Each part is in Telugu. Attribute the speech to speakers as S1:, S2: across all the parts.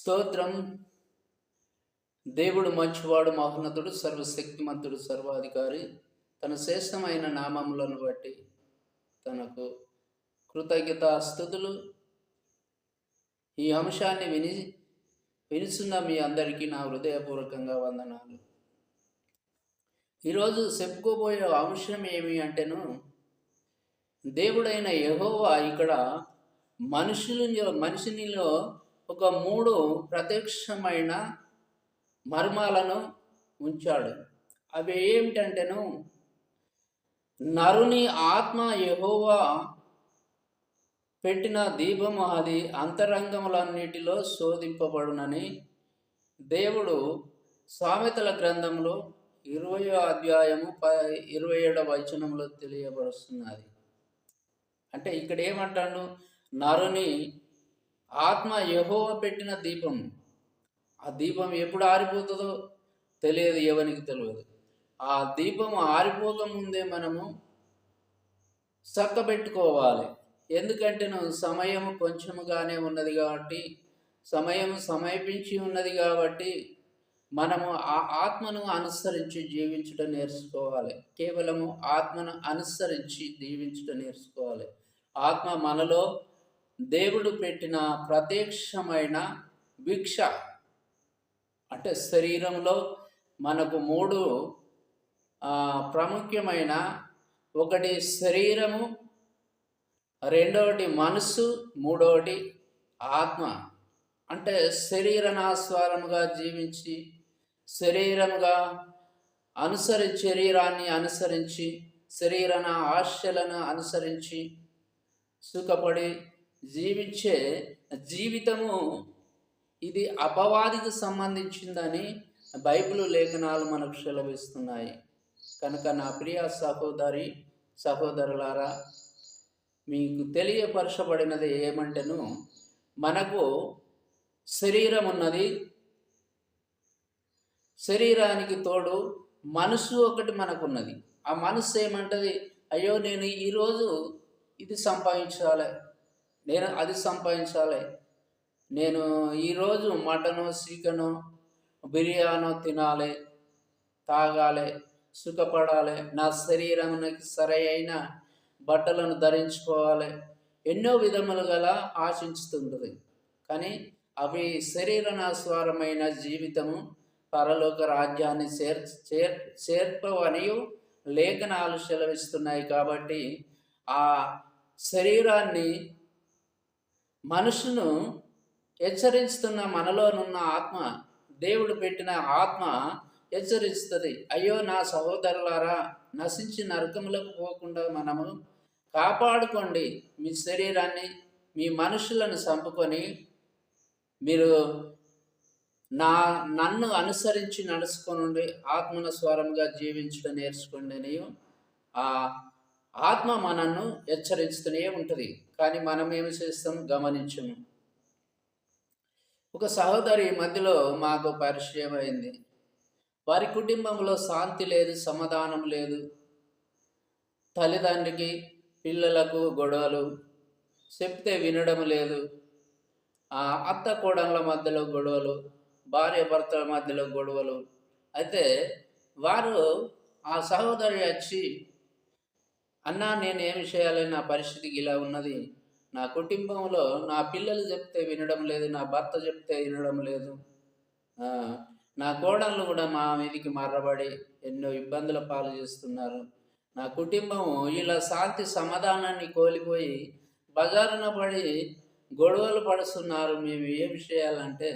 S1: స్తోత్రం. దేవుడు మంచివాడు, మహోన్నతుడు, సర్వశక్తిమంతుడు, సర్వాధికారి. తన శ్రేష్టమైన నామములను బట్టి తనకు కృతజ్ఞతాస్తుతులు. ఈ అంశాన్ని వినిస్తున్న మీ అందరికీ నా హృదయపూర్వకంగా వందనాలు. ఈరోజు చెప్పుకోబోయే అంశం ఏమి అంటేను, దేవుడైన యెహోవా ఇక్కడ మనిషినిలో ఒక 3 ప్రత్యక్షమైన మర్మాలను ఉంచాడు. అవి ఏమిటంటేను, నరుని ఆత్మ యెహోవా పెట్టిన దీపము అది అంతరంగములన్నిటిలో శోధింపబడునని దేవుడు సామెతల గ్రంథంలో 20వ అధ్యాయము 27వ వచనంలో తెలియబరుస్తున్నది. అంటే ఇక్కడ ఏమంటాడు, నరుని ఆత్మ యెహోవా పెట్టిన దీపం. ఆ దీపం ఎప్పుడు ఆరిపోతుందో తెలియదు, ఎవరికి తెలియదు. ఆ దీపం ఆరిపోకముందే మనము చక్కబెట్టుకోవాలి. ఎందుకంటే సమయం కొంచెముగానే ఉన్నది కాబట్టి, సమయం సమీపించి ఉన్నది కాబట్టి మనము ఆ ఆత్మను అనుసరించి జీవించడం నేర్చుకోవాలి. కేవలము ఆత్మను అనుసరించి జీవించడం నేర్చుకోవాలి. ఆత్మ మనలో దేవుడు పెట్టిన ప్రత్యక్షమైన భిక్ష. అంటే శరీరంలో మనకు 3 ప్రాముఖ్యమైన, ఒకటి శరీరము, రెండవది మనస్సు, మూడవది ఆత్మ. అంటే శరీరానుసారముగా జీవించి, శరీరాన్ని అనుసరించి, శరీరాన ఆశలను అనుసరించి సుఖపడి జీవించే జీవితము ఇది అపవాదికి సంబంధించిందని బైబిల్ లేఖనాలు మనకు సెలవిస్తున్నాయి. కనుక నా ప్రియ సహోదరులారా, మీకు తెలియపరచబడినది ఏమంటేను, మనకు శరీరం ఉన్నది. శరీరానికి తోడు మనసు ఒకటి మనకున్నది. ఆ మనసు ఏమంటది, అయ్యో నేను ఈరోజు ఇది సంపాదించాలి, నేను అది సంపాదించాలి, నేను ఈరోజు మటను, చికెను, బిర్యానో తినాలి, తాగాలి, సుఖపడాలి, నా శరీరానికి సరైన బట్టలను ధరించుకోవాలి, ఎన్నో విధములు గల ఆశించుతుంటుంది. కానీ అవి శరీరానుసారమైన జీవితము పరలోక రాజ్యాన్ని చేర్పవని లేఖనాలు సెలవిస్తున్నాయి. కాబట్టి ఆ శరీరాన్ని, మనుషును హెచ్చరిస్తున్న మనలోనున్న ఆత్మ, దేవుడు పెట్టిన ఆత్మ హెచ్చరిస్తుంది. అయ్యో నా సహోదరులారా, నశించి నరకములకు పోకుండా మనము కాపాడుకోండి. మీ శరీరాన్ని, మీ మనుషులను చంపుకొని మీరు నన్ను అనుసరించి నడుచుకోనండి, ఆత్మనుస్వరంగా జీవించడం నేర్చుకోండి అని ఆ ఆత్మ మనను హెచ్చరిస్తూనే ఉంటుంది. కానీ మనం ఏమి చేస్తాం, గమనించము. ఒక సహోదరి మధ్యలో మాకు పరిచయం అయింది. వారి కుటుంబంలో శాంతి లేదు, సమాధానం లేదు. తల్లిదండ్రికి పిల్లలకు గొడవలు, చెప్తే వినడం లేదు. అత్త కోడళ్ళ మధ్యలో గొడవలు, భార్య భర్తల మధ్యలో గొడవలు. అయితే వారు, ఆ సహోదరి వచ్చి, అన్నా నేను ఏమి చేయాలి, నా పరిస్థితికి ఇలా ఉన్నది, నా కుటుంబంలో నా పిల్లలు చెప్తే వినడం లేదు, నా భర్త చెప్తే వినడం లేదు, నా కోడళ్ళు కూడా మా మీదికి మర్రబడి ఎన్నో ఇబ్బందుల పాలు చేస్తున్నారు, నా కుటుంబం ఇలా శాంతి సమాధానాన్ని కోల్పోయి బజారున పడి గొడవలు పడుతున్నారు, మేము ఏమి చేయాలంటే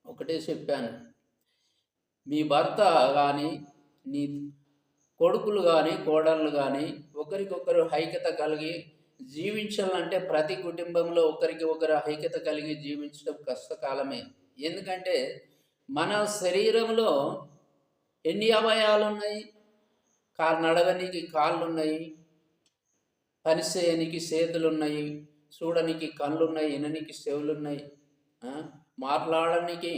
S1: ఒకటే చెప్పాను, మీ భర్త కానీ, నీ కొడుకులు కానీ, కోడళ్ళు కానీ ఒకరికొకరు ఐక్యత కలిగి జీవించాలంటే, ప్రతి కుటుంబంలో ఒకరికి ఒకరు ఐక్యత కలిగి జీవించడం కష్టకాలమే. ఎందుకంటే మన శరీరంలో ఎన్ని అవయవాలు ఉన్నాయి? నడవనికి కాళ్ళు ఉన్నాయి, పని చేయనికి చేతులు ఉన్నాయి, చూడనికి కళ్ళు ఉన్నాయి, విననికి చెవులు ఉన్నాయి, మాట్లాడడానికి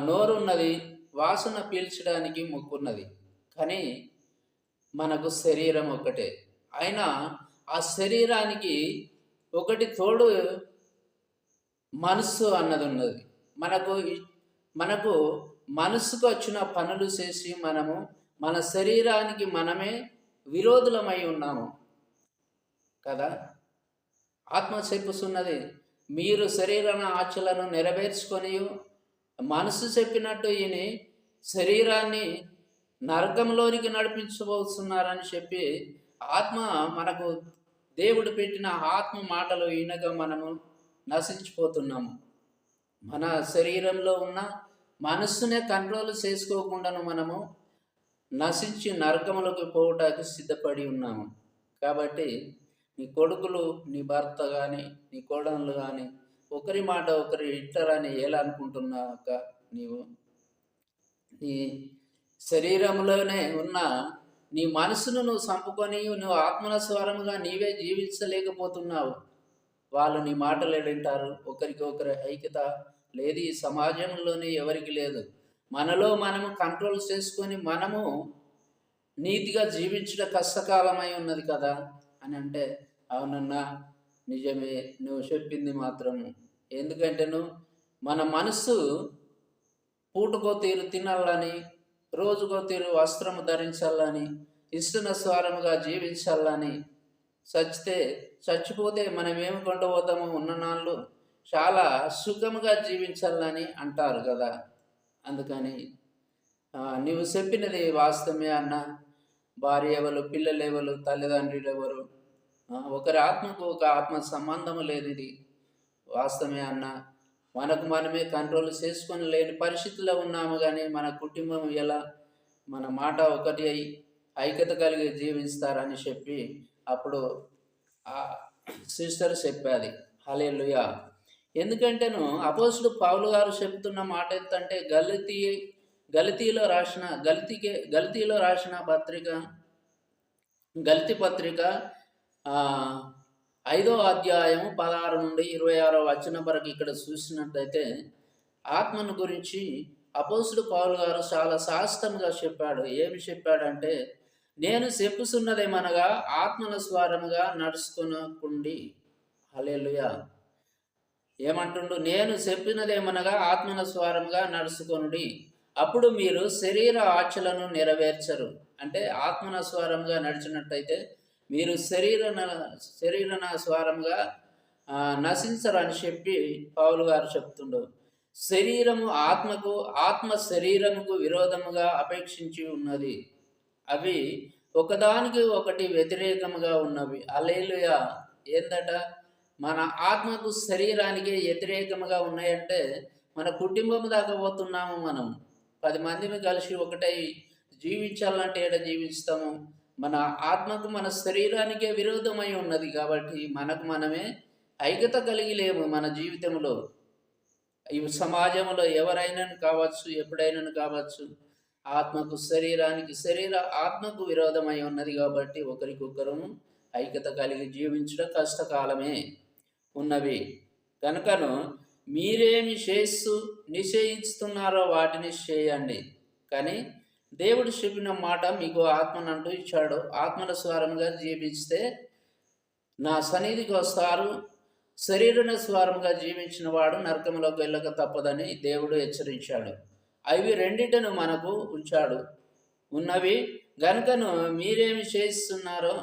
S1: నోరు ఉన్నది, వాసన పీల్చడానికి ముక్కున్నది. కానీ మనకు శరీరం ఒకటే. అయినా ఆ శరీరానికి ఒకటి తోడు మనస్సు అన్నది ఉన్నది. మనకు మనకు మనస్సుకు వచ్చిన పనులు చేసి మనము మన శరీరానికి మనమే విరోధులమై ఉన్నాము కదా. ఆత్మ చెప్పుచున్నది, మీరు శరీరాన ఆశలను నెరవేర్చుకొని మనసు చెప్పినట్టు ఈయన శరీరాన్ని నరకంలోనికి నడిపించబోతున్నారని చెప్పి ఆత్మ మనకు దేవుడు పెట్టిన ఆత్మ మాటలు వినగా మనము నశించిపోతున్నాము. మన శరీరంలో ఉన్న మనస్సునే కంట్రోల్ చేసుకోకుండాను మనము నశించి నరకములకు పోవటానికి సిద్ధపడి ఉన్నాము. కాబట్టి నీ కొడుకులు, నీ భర్త కానీ, నీ కోడళ్ళు కానీ ఒకరి మాట ఒకరు వింటారని ఎలా అనుకుంటున్నాక నీవు నీ శరీరంలోనే ఉన్న నీ మనసును నువ్వు చంపుకొని నువ్వు ఆత్మస్వరముగా నీవే జీవించలేకపోతున్నావు. వాళ్ళు నీ మాటలు వింటారు. ఒకరికి ఒకరి ఐక్యత లేదు ఈ సమాజంలోనే, ఎవరికి లేదు. మనలో మనము కంట్రోల్ చేసుకొని మనము నీతిగా జీవించడం కష్టకాలమై ఉన్నది కదా అని అంటే, అవునన్నా నిజమే, నువ్వు చెప్పింది మాత్రము. ఎందుకంటే మన మనస్సు పూటకో తీరు తినాలని, రోజుకో తీరు వస్త్రము ధరించాలని, ఇష్టానుసారముగా జీవించాలని, చచ్చిపోతే మనం ఏమి కొండపోతామో ఉన్న నాళ్ళు చాలా సుఖముగా జీవించాలని అంటారు కదా. అందుకని నువ్వు చెప్పినది వాస్తవమే అన్న. భార్య ఎవరు, పిల్లలు ఎవరు, తల్లిదండ్రులు ఎవరు, ఒకరి ఆత్మకు ఒక ఆత్మ సంబంధము లేదు. ఇది వాస్తవమే అన్న. మనకు మనమే కంట్రోల్ చేసుకొని లేని పరిస్థితుల్లో ఉన్నాము. కానీ మన కుటుంబం ఎలా మన మాట ఒకటి అయి ఐక్యత కలిగి జీవిస్తారని చెప్పి అప్పుడు ఆ సిస్టర్ చెప్పాది. హల్లెలూయా. ఎందుకంటేను అపోస్తులు పౌలు గారు చెప్తున్న మాట ఏంటంటే గలతీలో రాసిన పత్రిక, గలతీ పత్రిక 5వ అధ్యాయం 16 నుండి 26వ వచనం వరకు ఇక్కడ చూసినట్లయితే ఆత్మను గురించి అపోస్తులు పౌలు గారు చాలా శాస్త్రంగా చెప్పాడు. ఏమి చెప్పాడంటే, నేను చెప్పుచున్నదేమనగా ఆత్మనుసారముగా నడుచుకొనకుండి. హల్లెలూయా. ఏమంటుండు? నేను చెప్పినదేమనగా ఆత్మనుసారముగా నడుచుకొనుడి, అప్పుడు మీరు శరీర ఆశలను నెరవేర్చరు. అంటే ఆత్మనుసారంగా నడిచినట్టయితే మీరు శరీరానుసారంగా నశించరని చెప్పి పౌలు గారు చెప్తుండు. శరీరము ఆత్మకు, ఆత్మ శరీరముకు విరోధముగా అపేక్షించి ఉన్నది. అవి ఒకదానికి ఒకటి వ్యతిరేకముగా ఉన్నవి. హల్లెలూయా. ఏందట? మన ఆత్మకు శరీరానికి వ్యతిరేకముగా ఉన్నాయంటే మన కుటుంబం దాకా పోతున్నాము. మనం 10 మందిని కలిసి ఒకటై జీవించాలంటే ఏడ జీవిస్తాము? మన ఆత్మకు మన శరీరానికే విరోధమై ఉన్నది. కాబట్టి మనకు మనమే ఐక్యత కలిగి లేము మన జీవితంలో. ఈ సమాజంలో ఎవరైనా కావచ్చు, ఎప్పుడైనా కావచ్చు, ఆత్మకు ఆత్మకు విరోధమై ఉన్నది. కాబట్టి ఒకరికొకరు ఐక్యత కలిగి జీవించడం కష్టకాలమే ఉన్నవి. కనుకను మీరేమి చేస్తూ నిశ్చయిస్తున్నారో వాటిని చేయండి. కానీ దేవుడు చెప్పిన మాట మీకు ఆత్మనంటూ ఇచ్చాడు. ఆత్మనుసారంగా జీవిస్తే నా సన్నిధికి వస్తారు. శరీరానుసారంగా జీవించిన వాడు నరకంలోకి వెళ్ళక తప్పదని దేవుడు హెచ్చరించాడు. అవి రెండిటను మనకు ఉంచాడు ఉన్నవి. గనుకను మీరేమి చేస్తున్నారో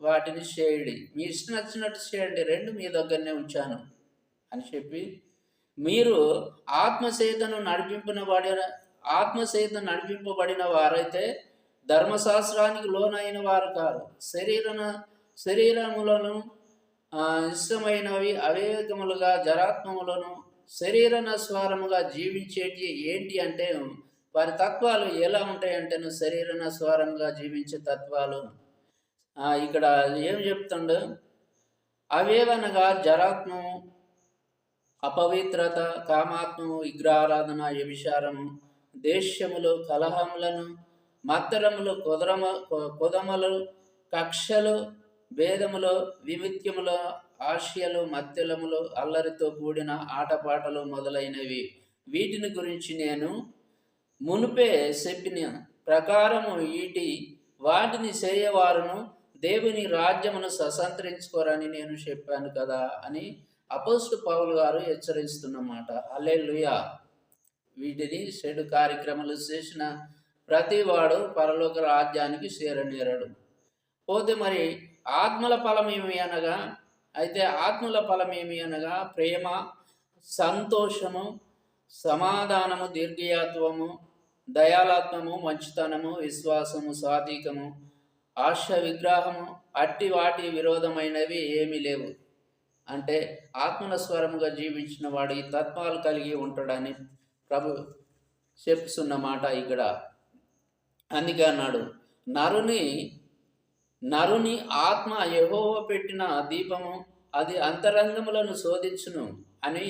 S1: వాటిని చేయండి. మీ ఇష్టం నచ్చినట్టు చేయండి, రెండు మీ దగ్గరనే ఉంచాను అని చెప్పి, మీరు ఆత్మచేతను నడిపింపబడిన వారైతే ధర్మశాస్త్రానికి లోనైన వారు కాదు. శరీరములను ఇష్టమైనవి అవివేకములుగా జరాత్మములను శరీరానుసారముగా జీవించేటి ఏంటి అంటే, వారి తత్వాలు ఎలా ఉంటాయంటేను శరీరానుసారంగా జీవించే తత్వాలు ఇక్కడ ఏం చెప్తుండో, అవేవనగా జరాత్మము, అపవిత్రత, కామాత్మము, విగ్రహారాధన, వ్యభిచారము, దేశ్యములు, కలహములను, మత్తరములు, కొదమలు, కక్షలు, భేదములు, విమిత్యములు, ఆశయలు, మత్తెలములు, అల్లరితో కూడిన ఆటపాటలు మొదలైనవి. వీటిని గురించి నేను మునుపే చెప్పిన ప్రకారము వాటిని చేయవారును దేవుని రాజ్యమును స్వతంత్రించుకోరని నేను చెప్పాను కదా అని అపోస్తలుడు పౌలు గారు హెచ్చరిస్తున్నమాట. హల్లెలూయా. వీటిని చెడు కార్యక్రమాలు చేసిన ప్రతివాడు పరలోక రాజ్యానికి చేరనేరడు. పోతే మరి ఆత్మల ఫలమేమి అనగా, అయితే ఆత్మల ఫలమేమి అనగా ప్రేమ, సంతోషము, సమాధానము, దీర్ఘయాత్వము, దయాళత్వము, మంచితనము, విశ్వాసము, సాత్వికము, ఆశ విగ్రహము, అట్టి వాటి విరోధమైనవి ఏమీ లేవు. అంటే ఆత్మల స్వరముగా జీవించిన వాడు ఈ తత్వాలు కలిగి ఉంటాడని ప్రభు చెప్తున్నమాట ఇక్కడ. అందుకే అన్నాడు, నరుని ఆత్మ యెహోవా పెట్టిన దీపము, అది అంతరంగములను శోధించును అని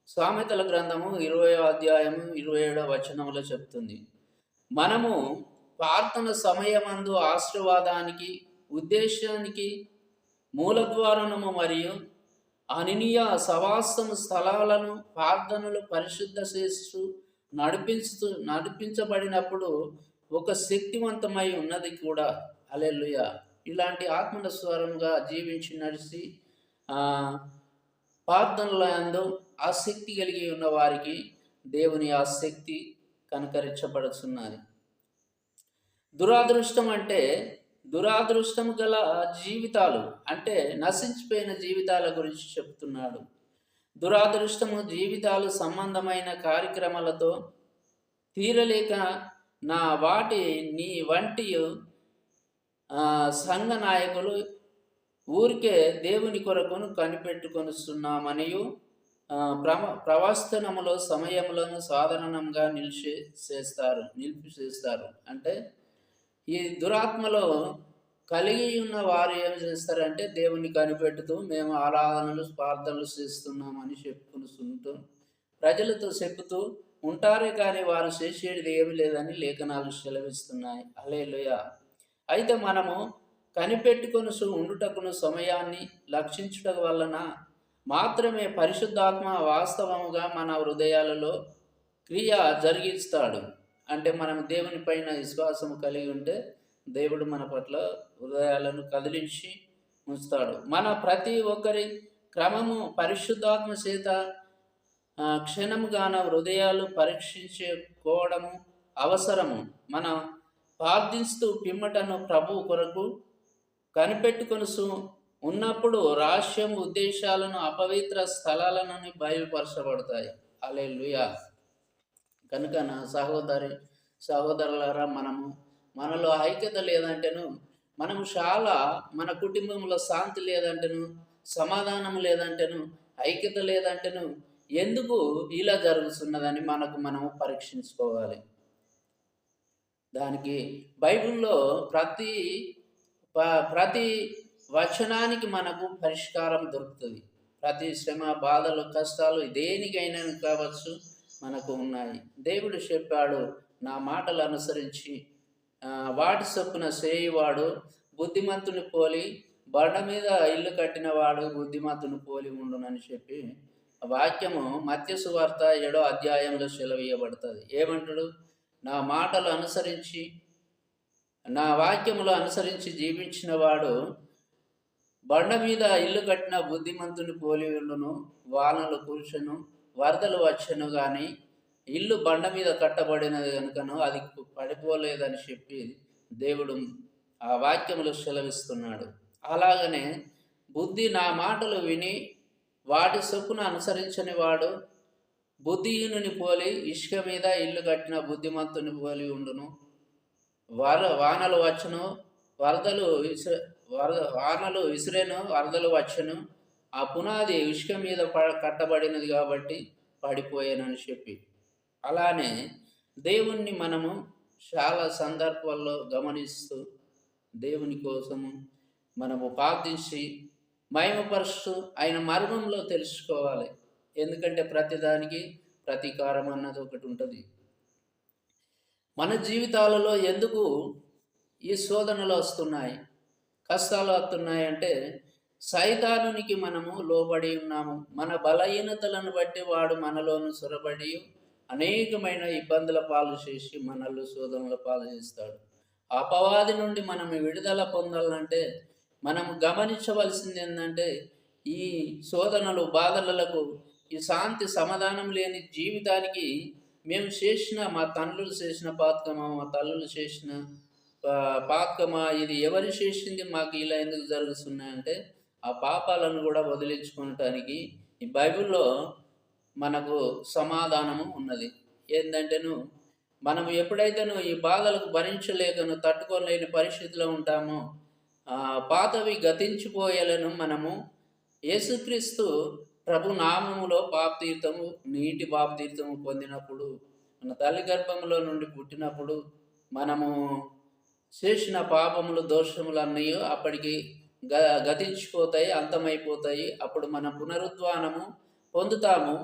S1: సామెతల గ్రంథము 20వ అధ్యాయము 27వ వచనములో చెప్తుంది. మనము ప్రార్థన సమయమందు ఆశీర్వాదానికి, ఉద్దేశానికి మూలద్వారము మరియు అననీయ సవాసము స్థలాలను ప్రార్థనలు పరిశుద్ధ చేస్తూ నడిపించబడినప్పుడు ఒక శక్తివంతమై ఉన్నది కూడా. హల్లెలూయా. ఇలాంటి ఆత్మల స్వరంగా జీవించి నడిచి ప్రార్థనలందు ఆసక్తి కలిగి ఉన్న వారికి దేవుని ఆసక్తి కనకరించబడుతున్నది. దురాదృష్టం అంటే దురాదృష్టము గల జీవితాలు, అంటే నశించిపోయిన జీవితాల గురించి చెప్తున్నాడు. దురాదృష్టము జీవితాలు సంబంధమైన కార్యక్రమాలతో తీరలేక నీ వంటి సంఘ నాయకులు ఊరికే దేవుని కొరకును కనిపెట్టుకొనిస్తున్నామనియు ప్రవర్తనములో సమయములను సాధారణంగా నిలిపి చేస్తారు. అంటే ఈ దురాత్మలో కలిగి ఉన్న వారు ఏం చేస్తారంటే దేవుని కనిపెట్టుతూ మేము ఆరాధనలు ప్రార్థనలు చేస్తున్నామని చెప్పుకుంటూ ప్రజలతో చెప్పుతూ ఉంటారే కానీ వారు చేసేది ఏమి లేదని లేఖనాలు సెలవిస్తున్నాయి. హల్లెలూయా. అయితే మనము కనిపెట్టుకొని ఉండుటకును సమయాన్ని లక్షించుట వలన మాత్రమే పరిశుద్ధాత్మ వాస్తవముగా మన హృదయాలలో క్రియ జరిగిస్తాడు. అంటే మనం దేవుని పైన విశ్వాసం కలిగి ఉంటే దేవుడు మన పట్ల హృదయాలను కదిలించి ఉంచుతాడు. మన ప్రతి ఒక్కరి క్రమము పరిశుద్ధాత్మ చేత క్షణముగాన హృదయాలు పరీక్షించుకోవడము అవసరము. మనం ప్రార్థిస్తూ పిమ్మటను ప్రభు కొరకు కనిపెట్టుకొని ఉన్నప్పుడు రహస్యం ఉద్దేశాలను అపవిత్ర స్థలాలను బయలుపరచబడతాయి. హల్లెలూయా. కనుక నా సహోదరులారా, మనలో ఐక్యత లేదంటేను, మన కుటుంబంలో శాంతి లేదంటేను, సమాధానం లేదంటేను, ఐక్యత లేదంటేను ఎందుకు ఇలా జరుగుతున్నదని మనము పరీక్షించుకోవాలి. దానికి బైబిల్లో ప్రతి వచనానికి మనకు పరిష్కారం దొరుకుతుంది. ప్రతి శ్రమ, బాధలు, కష్టాలు దేనికైనా కావచ్చు మనకు ఉన్నాయి. దేవుడు చెప్పాడు, నా మాటలు అనుసరించి వాటి చొప్పున చేయువాడు బుద్ధిమంతుని పోలి, బండ మీద ఇల్లు కట్టిన వాడు బుద్ధిమంతుని పోలి ఉండునని చెప్పి వాక్యము మత్తయి సువార్త 7వ అధ్యాయంలో సెలవీయబడుతుంది. ఏమంటాడు? నా మాటలు అనుసరించి, నా వాక్యములు అనుసరించి జీవించిన వాడు బండ మీద ఇల్లు కట్టిన బుద్ధిమంతుని పోలి ఉండును. వానలు కురుచును, వరదలు వచ్చను, కానీ ఇల్లు బండ మీద కట్టబడినది కనుకను అది పడిపోలేదని చెప్పి దేవుడు ఆ వాక్యములు సెలవిస్తున్నాడు. అలాగనే నా మాటలు విని వాటి చొప్పున అనుసరించని వాడు బుద్ధిహీనుని పోలి ఇసుక మీద ఇల్లు కట్టిన బుద్ధిమంతుని పోలి ఉండును. వానలు వచ్చును, వానలు విసిరేను, వరదలు వచ్చును. ఆ పునాది ఇసుక మీద కట్టబడినది కాబట్టి పడిపోయానని చెప్పి. అలానే దేవుణ్ణి మనము చాలా సందర్భాల్లో గమనిస్తూ దేవుని కోసము మనము ప్రార్థించి మహిమపరుస్తూ ఆయన మర్మంలో తెలుసుకోవాలి. ఎందుకంటే ప్రతిదానికి ప్రతీకారం అన్నది ఒకటి ఉంటుంది. మన జీవితాలలో ఎందుకు ఈ శోధనలు వస్తున్నాయి, కష్టాలు వస్తున్నాయి అంటే సైతానునికి మనము లోబడి ఉన్నాము. మన బలహీనతలను బట్టి వాడు మనలోను చొరబడి అనేకమైన ఇబ్బందుల పాలు చేసి మనల్ని శోధనల పాలు చేస్తాడు. అపవాది నుండి మనం విడుదల పొందాలంటే మనం గమనించవలసింది ఏంటంటే, ఈ శోధనలు బాధలకు, ఈ శాంతి సమాధానం లేని జీవితానికి మేము చేసిన, మా తండ్రులు చేసిన పాతకమా, మా తల్లులు చేసిన పాతకమా, ఇది ఎవరు చేసింది, మాకు ఇలా ఎందుకు జరుగుతున్నాయంటే ఆ పాపాలను కూడా వదిలించుకోవటానికి ఈ బైబిల్లో మనకు సమాధానము ఉన్నది. ఏందంటేను, మనం ఎప్పుడైతేను ఈ బాధలకు భరించలేకను తట్టుకోలేని పరిస్థితిలో ఉంటామో, పాతవి గతించిపోయేలను మనము యేసుక్రీస్తు ప్రభు నామములో బాప్తీర్థము, నీటి బాప్తీర్థము పొందినప్పుడు, మన తల్లి గర్భంలో నుండి పుట్టినప్పుడు మనము చేసిన పాపములు, దోషములు అన్నీ అప్పటికి గతించిపోతాయి, అంతమైపోతాయి. అప్పుడు మన పునరుద్ధానము పొందుతాము.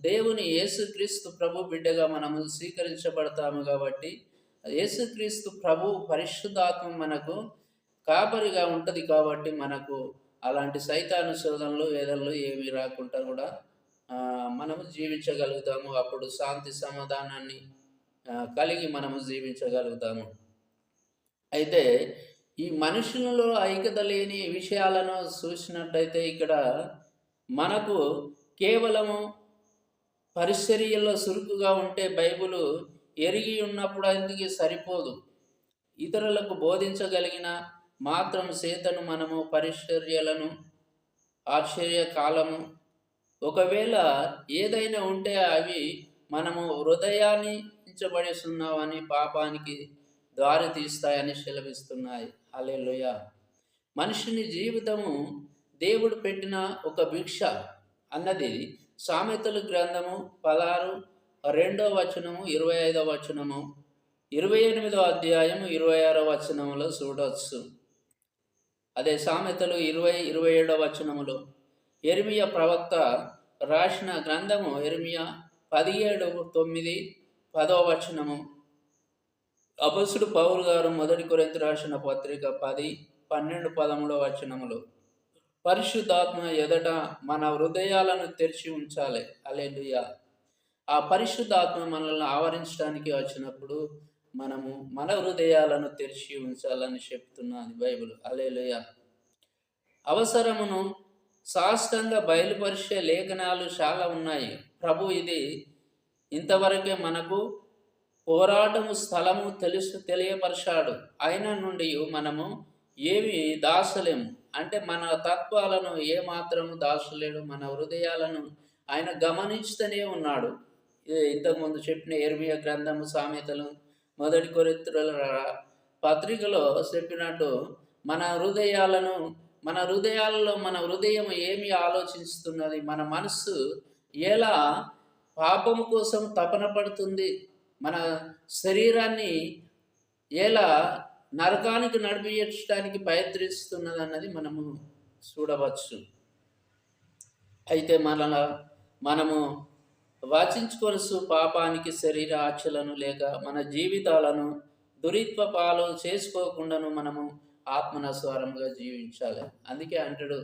S1: దేవుని యేసుక్రీస్తు ప్రభు బిడ్డగా మనము స్వీకరించబడతాము. కాబట్టి యేసుక్రీస్తు ప్రభు పరిశుద్ధాత్మ మనకు కాపరిగా ఉంటుంది. కాబట్టి మనకు అలాంటి సైతాను శోధనలు, వేదనలు ఏమీ రాకుండా కూడా మనము జీవించగలుగుతాము. అప్పుడు శాంతి సమాధానాన్ని కలిగి మనము జీవించగలుగుతాము. అయితే ఈ మనుషులలో ఐక్యత లేని విషయాలను చూసినట్టయితే ఇక్కడ మనకు కేవలము పరిచర్యలో చురుకుగా ఉంటే బైబిలు ఎరిగి ఉన్నప్పుడు అందుకే సరిపోదు. ఇతరులకు బోధించగలిగిన మాత్రం చేతను మనము పరిచర్యలను, ఆశ్చర్య కాలము, ఒకవేళ ఏదైనా ఉంటే అవి మనము హృదయాన్ని ఉంచబడిస్తున్నామని పాపానికి దారి తీస్తాయని సెలవిస్తున్నాయి. హల్లెలూయా. మనిషిని జీవితము దేవుడు పెట్టిన ఒక భిక్ష అన్నది సామెతల గ్రంథము 16 2వ వచనము, 25వ వచనము, 28వ అధ్యాయం 26వ వచనములో చూడవచ్చు. అదే సామెతలు 27వ వచనములో యెరెమీయా ప్రవక్త రాసిన గ్రంథము యెరెమీయా 17:9, 10వ వచనము. అపొస్తలుడు పౌలు గారు మొదటి కొరింథీ రాసిన పత్రిక 10:12, 13వ వచనములో పరిశుద్ధాత్మ ఎదుట మన హృదయాలను తెరిచి ఉంచాలి. హల్లెలూయా. ఆ పరిశుద్ధాత్మ మనల్ని ఆవరించడానికి వచ్చినప్పుడు మనము మన హృదయాలను తెరిచి ఉంచాలని చెప్తున్నది బైబిల్. హల్లెలూయా. అవసరమును సాష్టంగా బయలుపరిచే లేఖనాలు చాలా ఉన్నాయి. ప్రభు ఇది ఇంతవరకే మనకు పోరాటము స్థలము తెలియపరిచాడు. అయిన నుండి మనము ఏమి దాచలేము. అంటే మన తత్వాలను ఏమాత్రము దాచలేడు. మన హృదయాలను ఆయన గమనిస్తూనే ఉన్నాడు. ఇంతకుముందు చెప్పిన యెరెమీయా గ్రంథము, సామెతలు, మొదటి కొరింథీయుల పత్రికలో చెప్పినట్టు మన హృదయాలలో మన హృదయం ఏమి ఆలోచిస్తున్నది, మన మనస్సు ఎలా పాపము కోసం తపన పడుతుంది, మన శరీరాన్ని ఎలా నరకానికి నడిపించడానికి ప్రయత్నిస్తున్నది అన్నది మనము చూడవచ్చు. అయితే మనము వాచించుకొనసు పాపానికి శరీర ఆశలను లేక మన జీవితాలను దురిత్వ పాలు చేసుకోకుండాను మనము ఆత్మనస్వరంగా జీవించాలి. అందుకే అంటాడు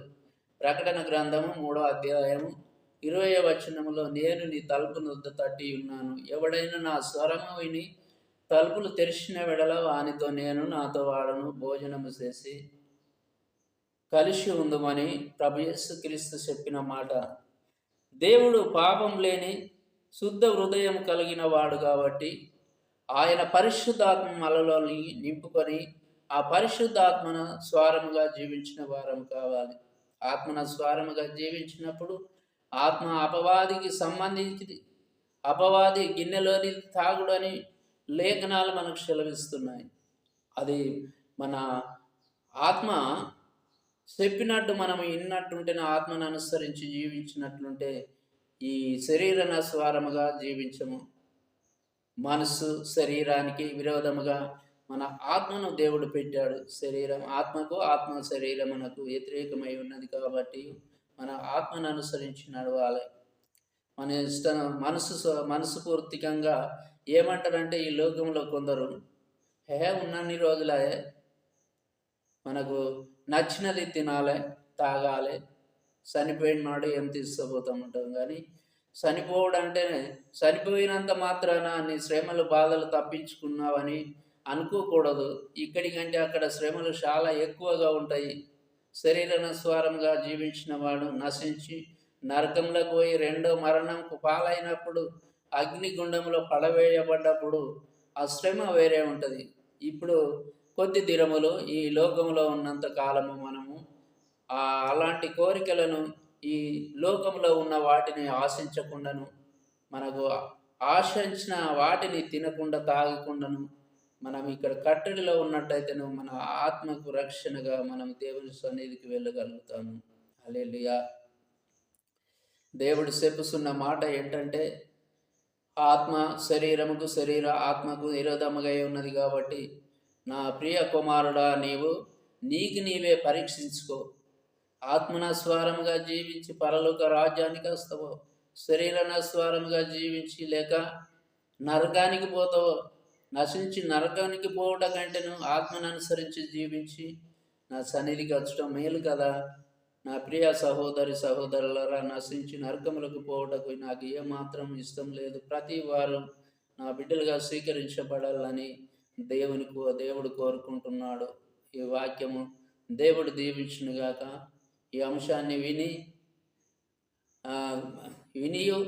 S1: ప్రకటన గ్రంథము 3వ అధ్యాయము 20వ వచనములో, నేను నీ తలుపు నొద్ద తట్టి ఉన్నాను, ఎవడైనా నా స్వరము విని తలుపులు తెరిచిన వెడల వానితో నేను, నాతో వాడను, భోజనము చేసి కలిసి ఉందమని ప్రభు యేసుక్రీస్తు చెప్పిన మాట. దేవుడు పాపం లేని శుద్ధ హృదయం కలిగిన వాడు కాబట్టి ఆయన పరిశుద్ధాత్మ మనలో నింపుకొని ఆ పరిశుద్ధాత్మన స్వారముగా జీవించిన వారం కావాలి. ఆత్మన స్వారముగా జీవించినప్పుడు ఆత్మ అపవాదికి సంబంధించింది. అపవాది గిన్నెలోని తాగుడని లేఖనాలు మనకు సెలవిస్తున్నాయి. అది మన ఆత్మ చెప్పినట్టు మనం విన్నట్టుంటే, ఆత్మను అనుసరించి జీవించినట్లుంటే ఈ శరీర స్వారముగా జీవించము. మనసు శరీరానికి విరోధముగా మన ఆత్మను దేవుడు పెట్టాడు. ఆత్మకు ఆత్మ శరీరమునకు వ్యతిరేకమై ఉన్నది కాబట్టి మన ఆత్మను అనుసరించి నడవాలి. మన ఇష్టం మనస్ఫూర్తికంగా ఏమంటారంటే, ఈ లోకంలో కొందరు ఉన్నన్ని రోజులే మనకు నచ్చినది తినాలి, తాగాలి, చనిపోయిన నాడు ఏం తీసుకుపోతామంటాం. కానీ చనిపోవడం అంటేనే చనిపోయినంత మాత్రాన నీ శ్రమలు బాధలు తప్పించుకున్నావని అనుకోకూడదు. ఇక్కడికంటే అక్కడ శ్రమలు చాలా ఎక్కువగా ఉంటాయి. శరీరానుసారంగా జీవించిన వాడు నశించి నరకంలోకి పోయి రెండో మరణంకు పాలైనప్పుడు అగ్నిగుండంలో పడవేయబడ్డప్పుడు ఆ శ్రమ వేరే ఉంటుంది. ఇప్పుడు కొద్ది దినములు ఈ లోకంలో ఉన్నంత కాలము మనము అలాంటి కోరికలను, ఈ లోకంలో ఉన్న వాటిని ఆశించకుండాను, మనకు ఆశించిన వాటిని తినకుండా తాగకుండాను మనం ఇక్కడ కట్టడిలో ఉన్నట్టయితేను మన ఆత్మకు రక్షణగా మనం దేవుని సన్నిధికి వెళ్ళగలుగుతాము. హల్లెలూయా. దేవుడు చెప్పుతున్న మాట ఏంటంటే, ఆత్మ శరీరముకు, శరీర ఆత్మకు విరోధముగా ఉన్నది కాబట్టి నా ప్రియ కుమారుడా, నీకు నీవే పరీక్షించుకో. ఆత్మనస్వారముగా జీవించి పరలోక రాజ్యానికి వస్తావో, శరీరనస్వారముగా జీవించి లేక నరకానికి పోతావో. నశించి నరకానికి పోవడం కంటేను ఆత్మను అనుసరించి జీవించి నా సన్నిధికి వచ్చడం మేలు కదా. నా ప్రియ సహోదరి సహోదరులరా, నశించి నరకములకు పోవటకు నాకు ఏమాత్రం ఇష్టం లేదు. ప్రతి వారం నా బిడ్డలుగా స్వీకరించబడాలని దేవుడు కోరుకుంటున్నాడు. ఈ వాక్యము దేవుడు దీవించునుగాక. ఈ అంశాన్ని వినియు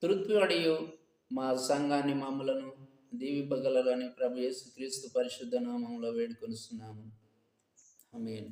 S1: తృప్తిపడియు మా సంఘాన్ని మమ్మలను దీవింపగలరని ప్రభు యేసుక్రీస్తు పరిశుద్ధ నామములో వేడుకొనుచున్నాము. ఆమేన్.